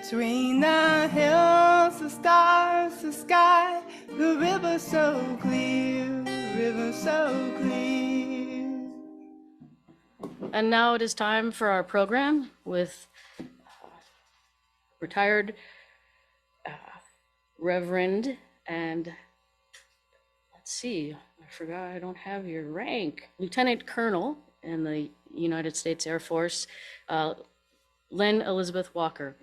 Between the hills, the stars, the sky, the river so clear, river so clear. And now it is time for our program with retired Reverend and, let's see, I forgot, I don't have your rank, Lieutenant Colonel in the United States Air Force, Lynn Elizabeth Walker.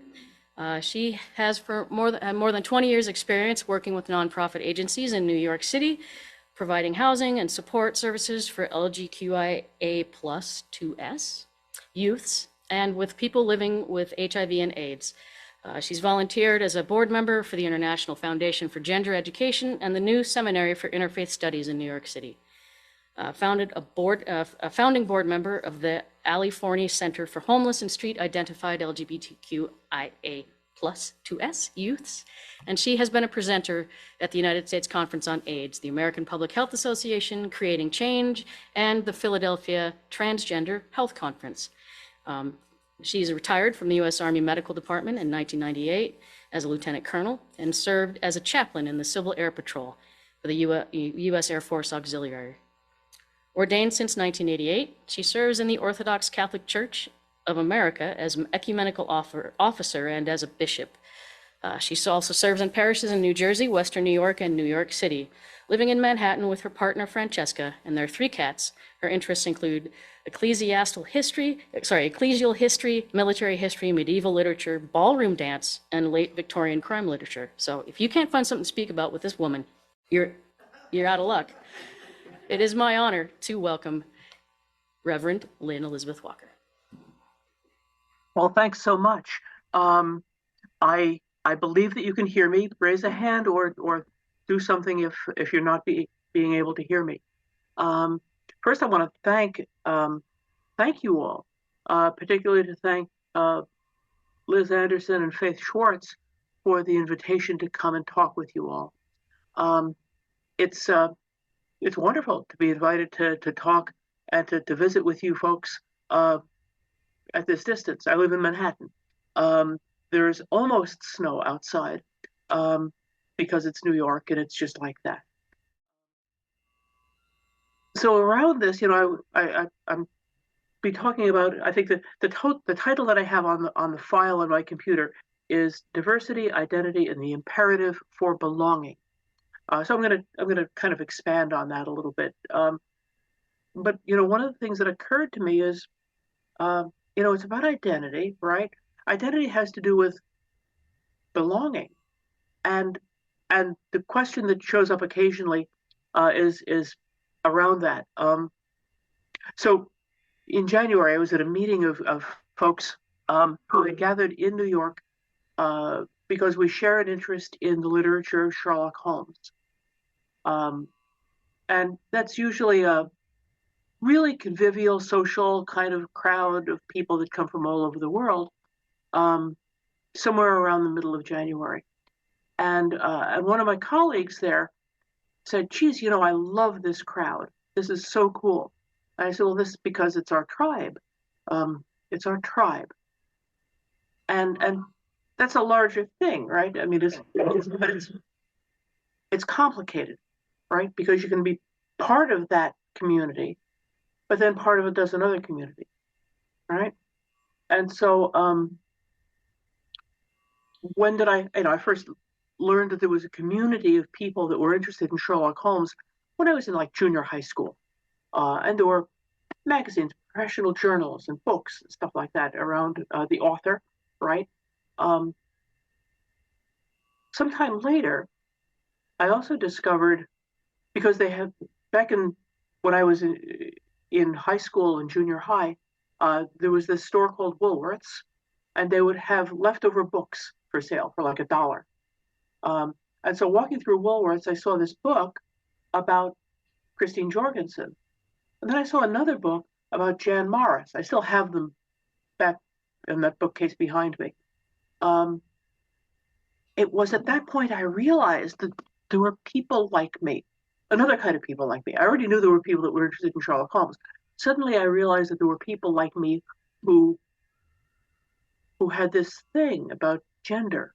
She has for more than 20 years experience working with nonprofit agencies in New York City, providing housing and support services for LGBTQIA plus 2S youths and with people living with HIV and AIDS. She's volunteered as a board member for the International Foundation for Gender Education and the new Seminary for Interfaith Studies in New York City. A founding board member of the Ali Forney Center for Homeless and Street Identified LGBTQIA plus 2S youths, and she has been a presenter at the United States Conference on AIDS, the American Public Health Association, Creating Change, and the Philadelphia Transgender Health Conference. She's retired from the U.S. Army Medical Department in 1998 as a lieutenant colonel and served as a chaplain in the Civil Air Patrol for the U.S. Air Force Auxiliary. Ordained since 1988, she serves in the Orthodox-Catholic Church of America as an Ecumenical Officer and as a bishop. She also serves in parishes in New Jersey, Western New York, and New York City. Living in Manhattan with her partner Francesca and their 3 cats, her interests include ecclesial history, military history, medieval literature, ballroom dance, and late Victorian crime literature. So if you can't find something to speak about with this woman, you're out of luck. It is my honor to welcome Reverend Lynn Elizabeth Walker. Well, thanks so much. I believe that you can hear me. Raise a hand or do something if you're not being able to hear me. First, I want to thank you all, particularly to thank Liz Anderson and Faith Schwartz for the invitation to come and talk with you all. It's wonderful to be invited to talk and to visit with you folks at this distance. I live in Manhattan. There's almost snow outside because it's New York and it's just like that. So around this, I'm be talking about. I think that the title that I have on the file on my computer is Diversity, Identity, and the Imperative for Belonging. So I'm gonna kind of expand on that a little bit. But one of the things that occurred to me is, it's about identity, right? Identity has to do with belonging, and the question that shows up occasionally is around that. So in January, I was at a meeting of folks who had gathered in New York because we share an interest in the literature of Sherlock Holmes. And that's usually a really convivial, social kind of crowd of people that come from all over the world, somewhere around the middle of January. And one of my colleagues there said, geez, I love this crowd. This is so cool. And I said, well, this is because it's our tribe. It's our tribe. And that's a larger thing, right? I mean, it's complicated, right? Because you can be part of that community, but then part of it does another community, right? And so when did I first learned that there was a community of people that were interested in Sherlock Holmes when I was in like junior high school. And there were magazines, professional journals and books and stuff like that around the author, right? Sometime later, I also discovered, because they had, back when I was in high school and junior high, there was this store called Woolworth's, and they would have leftover books for sale for like $1. And so walking through Woolworth's, I saw this book about Christine Jorgensen. And then I saw another book about Jan Morris. I still have them back in that bookcase behind me. It was at that point I realized that there were people like me, another kind of people like me. I already knew there were people that were interested in Sherlock Holmes. Suddenly I realized that there were people like me who had this thing about gender.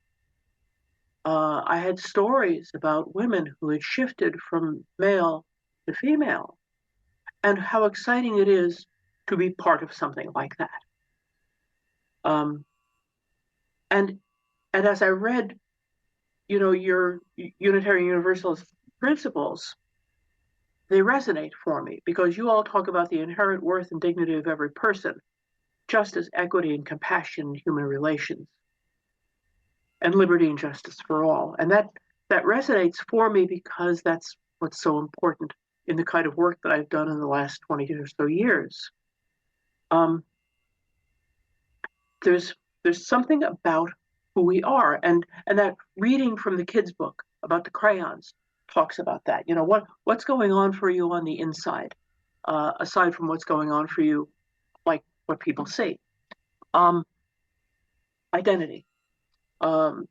I had stories about women who had shifted from male to female, and how exciting it is to be part of something like that. Um, and as I read, your Unitarian Universalist principles, they resonate for me because you all talk about the inherent worth and dignity of every person, justice, equity, and compassion in human relations, and liberty and justice for all. And that resonates for me because that's what's so important in the kind of work that I've done in the last 20 or so years. There's something about who we are, and that reading from the kids' book about the crayons talks about that. What's going on for you on the inside, aside from what's going on for you, like what people see. Identity. A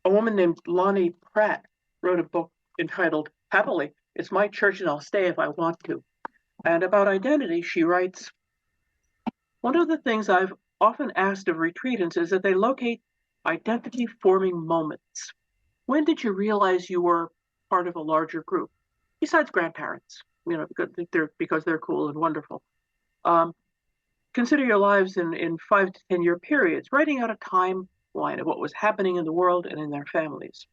woman named Lonnie Pratt wrote a book entitled Happily, It's My Church and I'll Stay If I Want to. And about identity, she writes, one of the things I've often asked of retreatants is that they locate identity-forming moments. When did you realize you were part of a larger group? Besides grandparents, because they're cool and wonderful. Consider your lives in 5 to 10 year periods, writing out a timeline of what was happening in the world and in their families.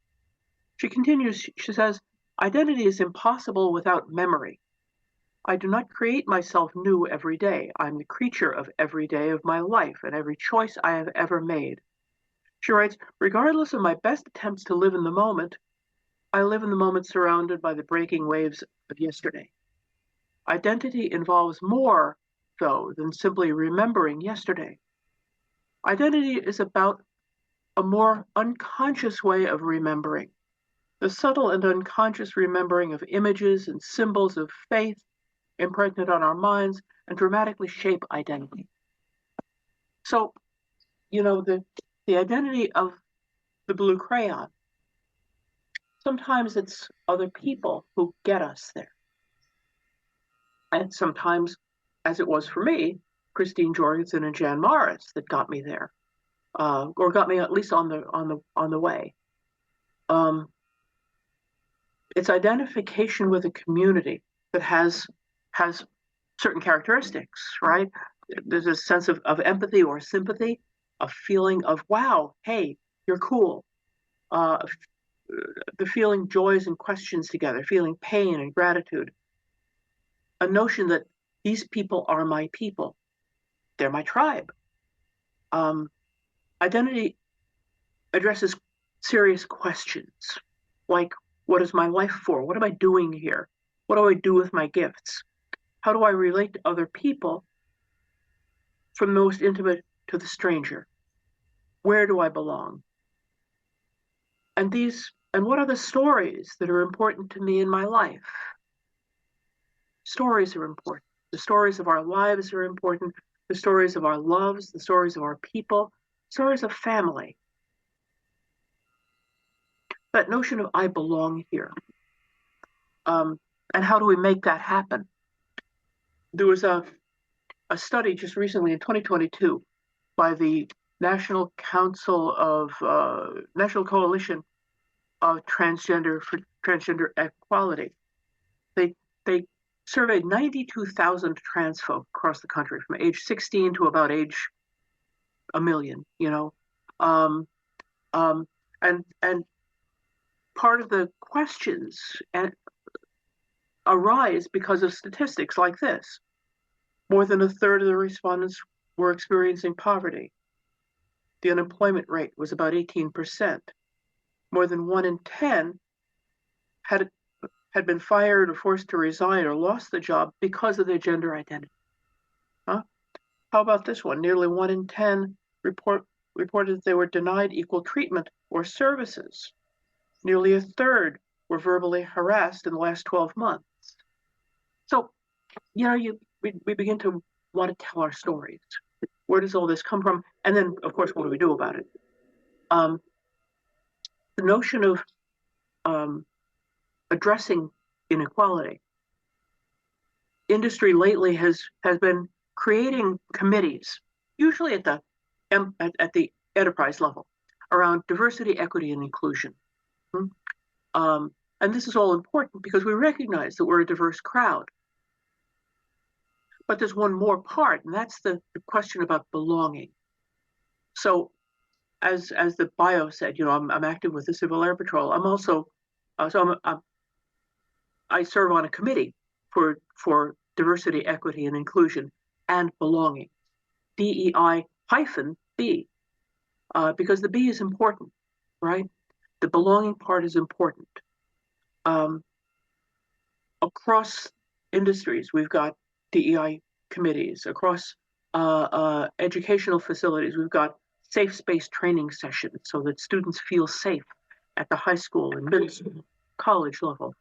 She continues, she says, identity is impossible without memory. I do not create myself new every day. I'm the creature of every day of my life and every choice I have ever made. She writes, regardless of my best attempts to live in the moment, I live in the moment surrounded by the breaking waves of yesterday. Identity involves more, though, than simply remembering yesterday. Identity is about a more unconscious way of remembering, the subtle and unconscious remembering of images and symbols of faith imprinted on our minds and dramatically shape identity. So, the identity of the blue crayon, sometimes it's other people who get us there. And sometimes, as it was for me, Christine Jorgensen and Jan Morris that got me there, or got me at least on the way. It's identification with a community that has certain characteristics, right? There's a sense of empathy or sympathy, a feeling of, wow, hey, you're cool. The feeling joys and questions together, feeling pain and gratitude. A notion that these people are my people. They're my tribe. Identity addresses serious questions like, what is my life for? What am I doing here? What do I do with my gifts? How do I relate to other people, from the most intimate to the stranger? Where do I belong? And what are the stories that are important to me in my life? Stories are important. The stories of our lives are important. The stories of our loves, the stories of our people, stories of family. That notion of I belong here. And how do we make that happen? There was a study just recently in 2022 by the National Coalition of Transgender for Transgender Equality. They surveyed 92,000 trans folk across the country from age 16 to about age 1 million, and part of the questions arise because of statistics like this. More than a third of the respondents were experiencing poverty. The unemployment rate was about 18%. More than 1 in 10 had been fired or forced to resign or lost the job because of their gender identity. How about this one? Nearly 1 in 10 reported that they were denied equal treatment or services. Nearly a third were verbally harassed in the last 12 months. So, we begin to want to tell our stories. Where does all this come from? And then, of course, what do we do about it? The notion of addressing inequality. Industry lately has been creating committees, usually at the enterprise level, around diversity, equity, and inclusion. And this is all important because we recognize that we're a diverse crowd. But there's one more part, and that's the question about belonging. So as the bio said, I'm active with the Civil Air Patrol. I'm also, I serve on a committee for diversity, equity, and inclusion and belonging, DEI-B, because the B is important, right? The belonging part is important. Across industries, we've got DEI committees. Across educational facilities, we've got safe space training sessions so that students feel safe at the high school and middle school, college level.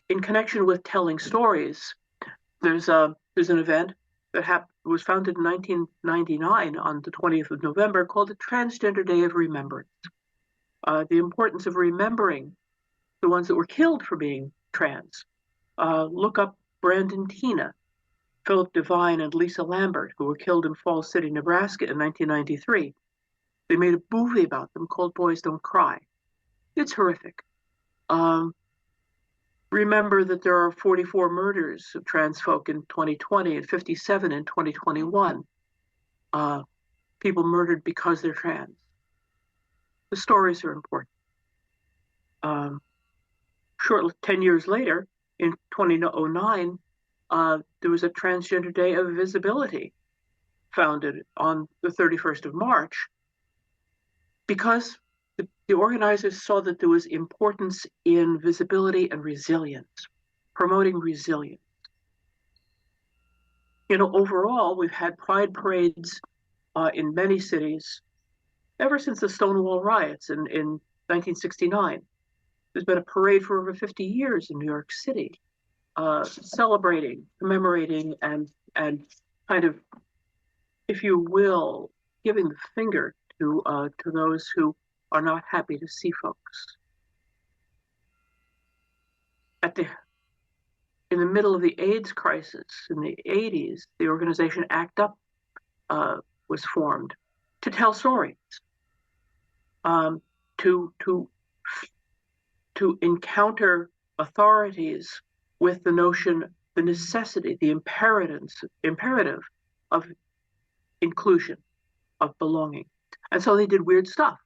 In connection with telling stories, there's an event that was founded in 1999 on the 20th of November called the Transgender Day of Remembrance. The importance of remembering the ones that were killed for being trans. Look up Brandon Tina, Philip Devine, and Lisa Lambert, who were killed in Falls City, Nebraska in 1993. They made a movie about them called Boys Don't Cry. It's horrific. Remember that there are 44 murders of trans folk in 2020 and 57 in 2021. People murdered because they're trans. The stories are important. 10 years later, in 2009, there was a Transgender Day of Visibility founded on the 31st of March because the organizers saw that there was importance in visibility and resilience, promoting resilience. Overall, we've had pride parades in many cities ever since the Stonewall riots in 1969. There's been a parade for over 50 years in New York City, celebrating, commemorating, and kind of, if you will, giving the finger to those who are not happy to see folks. In the middle of the AIDS crisis in the 80s, the organization ACT UP was formed to tell stories, to encounter authorities with the notion, the necessity, the imperative of inclusion, of belonging. And so they did weird stuff.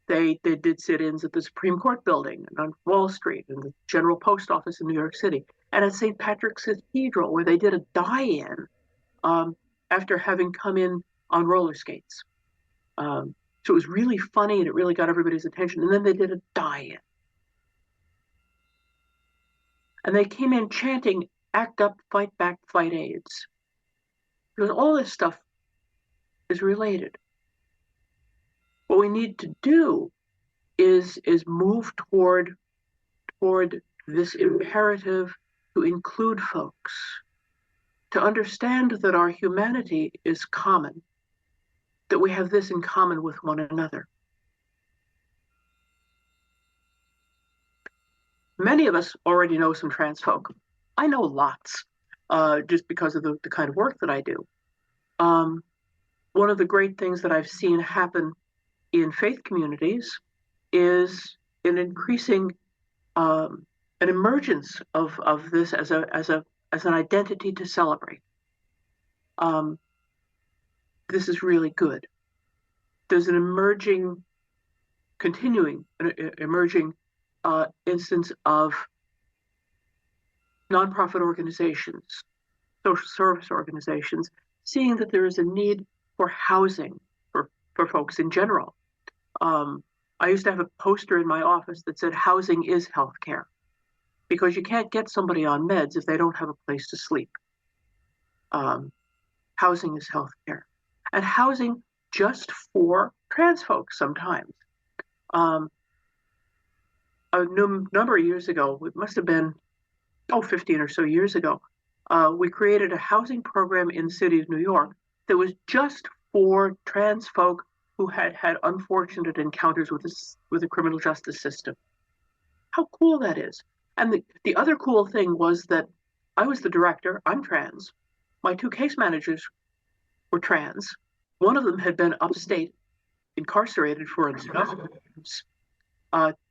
They did sit-ins at the Supreme Court building and on Wall Street and the General Post Office in New York City and at St. Patrick's Cathedral, where they did a die-in after having come in on roller skates. So it was really funny and it really got everybody's attention. And then they did a die-in. And they came in chanting, "Act up, fight back, fight AIDS." Because all this stuff is related. What we need to do is move toward this imperative to include folks, to understand that our humanity is common, that we have this in common with one another. Many of us already know some trans folk. I know lots, just because of the kind of work that I do. One of the great things that I've seen happen in faith communities is an increasing, an emergence of this as an identity to celebrate. This is really good. There's an emerging instance of nonprofit organizations, social service organizations, seeing that there is a need for housing for folks in general. I used to have a poster in my office that said, "Housing is healthcare," because you can't get somebody on meds if they don't have a place to sleep. Housing is healthcare. And housing just for trans folks sometimes. A number of years ago, it must have been 15 or so years ago, we created a housing program in the city of New York that was just for trans folk who had had unfortunate encounters with the criminal justice system. How cool that is. And the other cool thing was that I was the director, I'm trans. My two case managers were trans. One of them had been upstate incarcerated for enough abuse.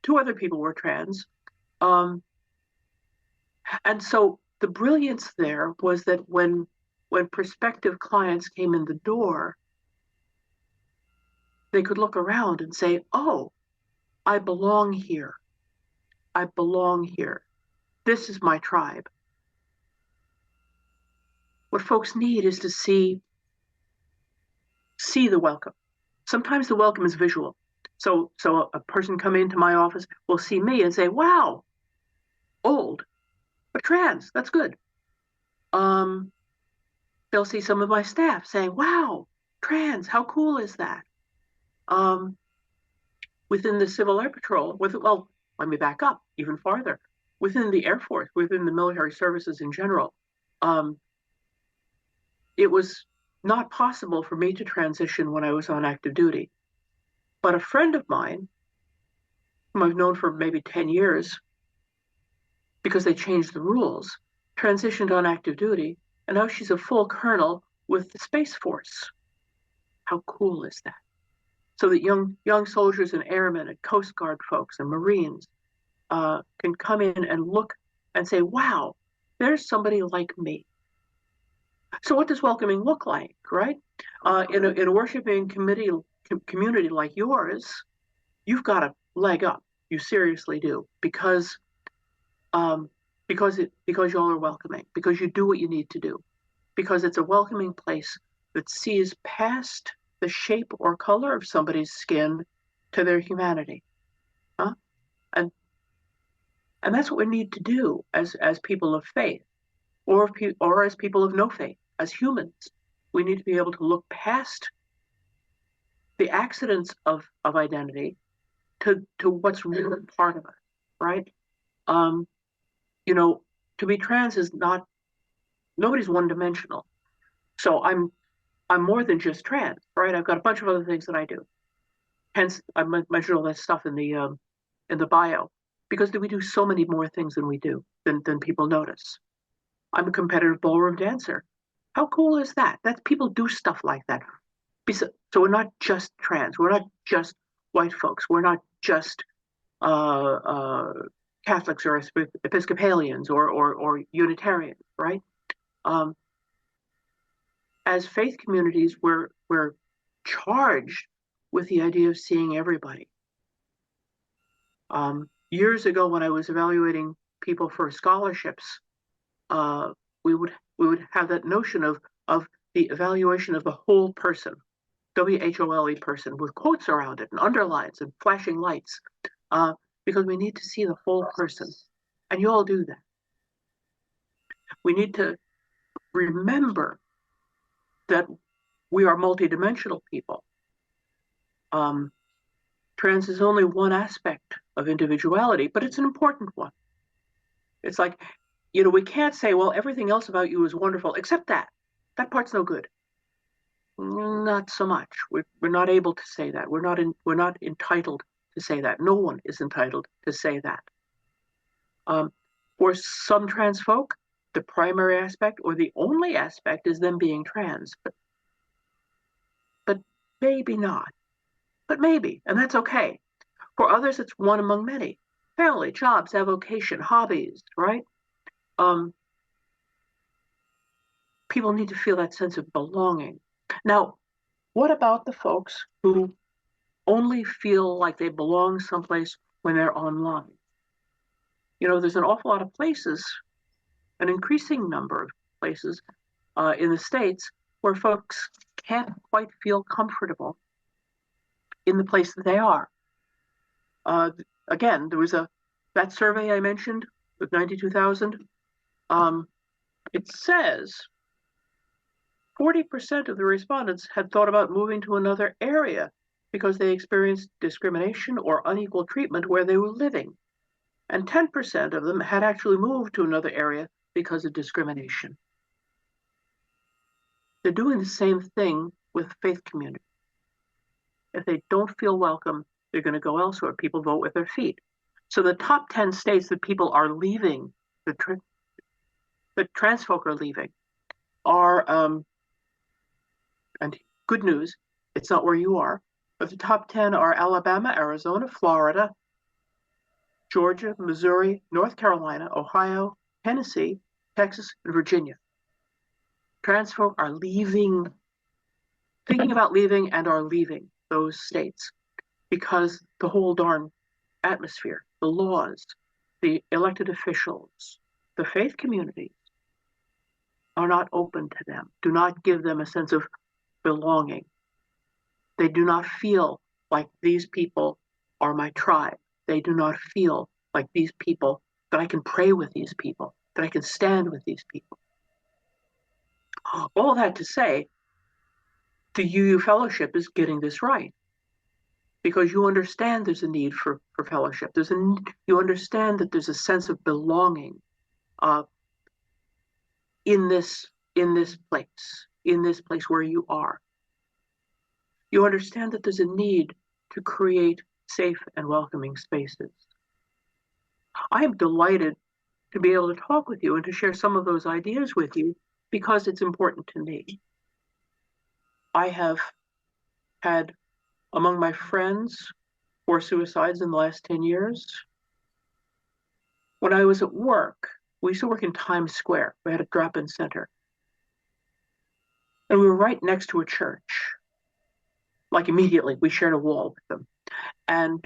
Two other people were trans. And so the brilliance there was that when prospective clients came in the door, they could look around and say, oh, I belong here. I belong here. This is my tribe. What folks need is to see the welcome. Sometimes the welcome is visual. So a person coming into my office will see me and say, wow, old, but trans, that's good. They'll see some of my staff saying, wow, trans, how cool is that? Within the Civil Air Patrol, well, let me back up even farther. Within the Air Force, within the military services in general, it was not possible for me to transition when I was on active duty. But a friend of mine, whom I've known for maybe 10 years, because they changed the rules, transitioned on active duty, and now she's a full colonel with the Space Force. How cool is that? So that young soldiers and airmen and Coast Guard folks and Marines can come in and look and say, wow, there's somebody like me. So what does welcoming look like, right? In a worshiping community like yours, you've got a leg up. You seriously do, because y'all are welcoming, because you do what you need to do, because it's a welcoming place that sees past the shape or color of somebody's skin to their humanity, huh? And that's what we need to do as people of faith, or as people of no faith, as humans. We need to be able to look past the accidents of identity to what's really part of it, right? To be trans is not, nobody's one-dimensional. So I'm more than just trans, right? I've got a bunch of other things that I do. Hence, I mentioned all that stuff in the bio, because we do so many more things than we do, than people notice. I'm a competitive ballroom dancer. How cool is that? People do stuff like that. So we're not just trans. We're not just white folks. We're not just Catholics or Episcopalians or Unitarians, right? As faith communities, we're charged with the idea of seeing everybody. Years ago, when I was evaluating people for scholarships, we would have that notion of the evaluation of the whole person, WHOLE person, with quotes around it and underlines and flashing lights, because we need to see the whole person, and you all do that. We need to remember that we are multidimensional people. Trans is only one aspect of individuality, but it's an important one. It's like, we can't say, well, everything else about you is wonderful, except that. That part's no good. Not so much. We're not able to say that. We're not entitled to say that. No one is entitled to say that. For some trans folk, the primary aspect or the only aspect is them being trans, but maybe not. But maybe, and that's okay. For others, it's one among many. Family, jobs, avocation, hobbies, right? People need to feel that sense of belonging. Now, what about the folks who only feel like they belong someplace when they're online? There's an awful lot of places, an increasing number of places in the States where folks can't quite feel comfortable in the place that they are. Again, there was that survey I mentioned with 92,000. It says 40% of the respondents had thought about moving to another area because they experienced discrimination or unequal treatment where they were living. And 10% of them had actually moved to another area because of discrimination. They're doing the same thing with faith community. If they don't feel welcome, they're going to go elsewhere. People vote with their feet. So the top 10 states that people are leaving, the trans folk are leaving, are, and good news, it's not where you are. But the top 10 are Alabama, Arizona, Florida, Georgia, Missouri, North Carolina, Ohio, Tennessee, Texas, and Virginia. Trans folk are leaving, thinking about leaving and are leaving those states because the whole darn atmosphere, the laws, the elected officials, the faith community are not open to them, do not give them a sense of belonging. They do not feel like these people are my tribe. They do not feel like these people, that I can pray with these people, that I can stand with these people. All that to say, the UU Fellowship is getting this right, because you understand there's a need for fellowship. You understand that there's a sense of belonging in this place where you are. You understand that there's a need to create safe and welcoming spaces. I am delighted to be able to talk with you and to share some of those ideas with you because it's important to me. I have had among my friends 4 suicides in the last 10 years. When I was at work, we used to work in Times Square. We had a drop-in center. And we were right next to a church. Like immediately, we shared a wall with them. And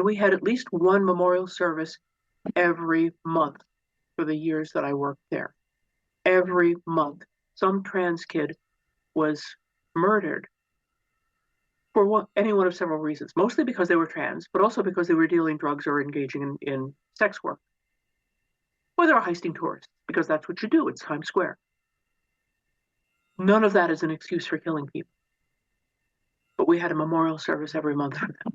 we had at least one memorial service every month for the years that I worked there. Every month, some trans kid was murdered for any one of several reasons, mostly because they were trans, but also because they were dealing drugs or engaging in sex work. Or they were heisting tourists, because that's what you do, it's Times Square. None of that is an excuse for killing people. But we had a memorial service every month for them.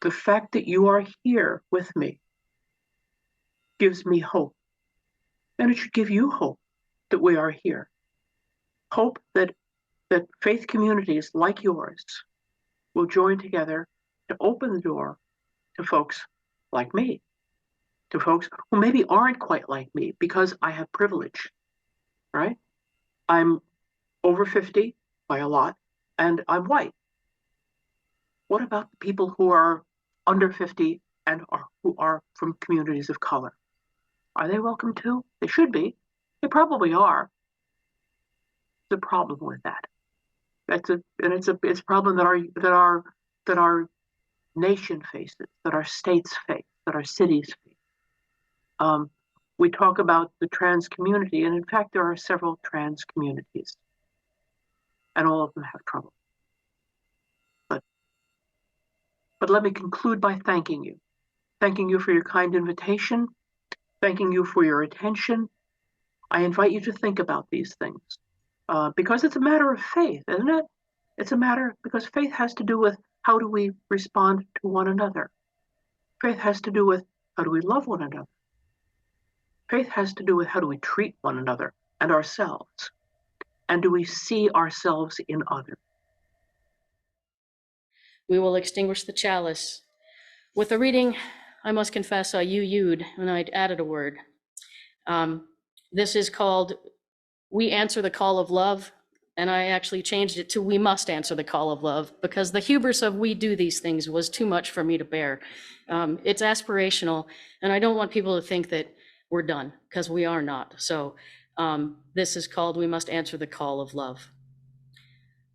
The fact that you are here with me gives me hope. And it should give you hope that we are here. Hope that faith communities like yours will join together to open the door to folks like me, to folks who maybe aren't quite like me because I have privilege, right? I'm over 50 by a lot, and I'm white. What about the people who are under 50 and who are from communities of color? Are they welcome too? They should be. They probably are. There's a problem with that. It's a problem that our nation faces, that our states face, that our cities face. We talk about the trans community, and in fact, there are several trans communities, and all of them have trouble. But let me conclude by thanking you for your kind invitation, thanking you for your attention. I invite you to think about these things because it's a matter of faith, isn't it? It's a matter because faith has to do with how do we respond to one another. Faith has to do with how do we love one another. Faith has to do with how do we treat one another and ourselves. And do we see ourselves in others? We will extinguish the chalice. With the reading, I must confess, I UU'd, and I added a word. This is called We Answer the Call of Love, and I actually changed it to We Must Answer the Call of Love, because the hubris of we do these things was too much for me to bear. It's aspirational, and I don't want people to think that we're done, because we are not. So this is called We Must Answer the Call of Love.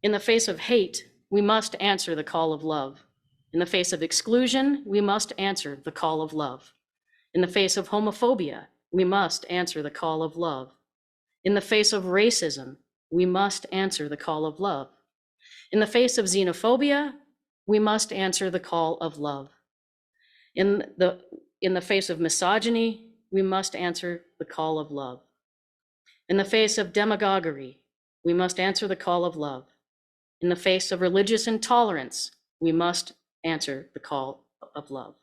In the face of hate, we must answer the call of love. In the face of exclusion, we must answer the call of love. In the face of homophobia, we must answer the call of love. In the face of racism, we must answer the call of love. In the face of xenophobia, we must answer the call of love. In the face of misogyny, we must answer the call of love. In the face of demagoguery, we must answer the call of love. In the face of religious intolerance, we must answer the call of love.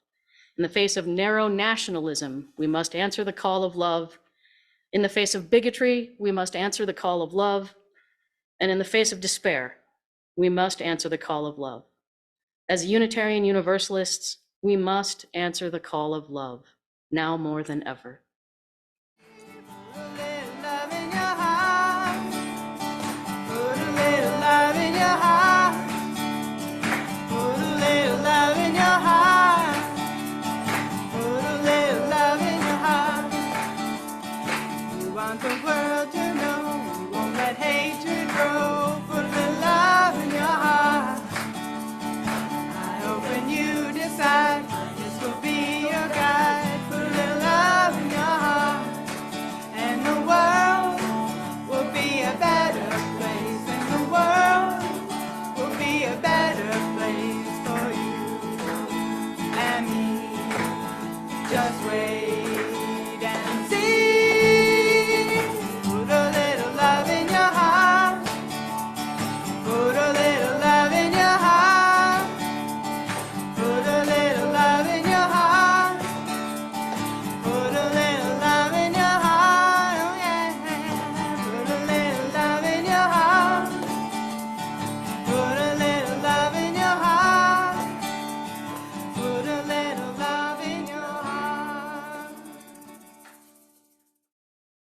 In the face of narrow nationalism, we must answer the call of love. In the face of bigotry, we must answer the call of love. And in the face of despair, we must answer the call of love. As Unitarian Universalists, we must answer the call of love, now more than ever.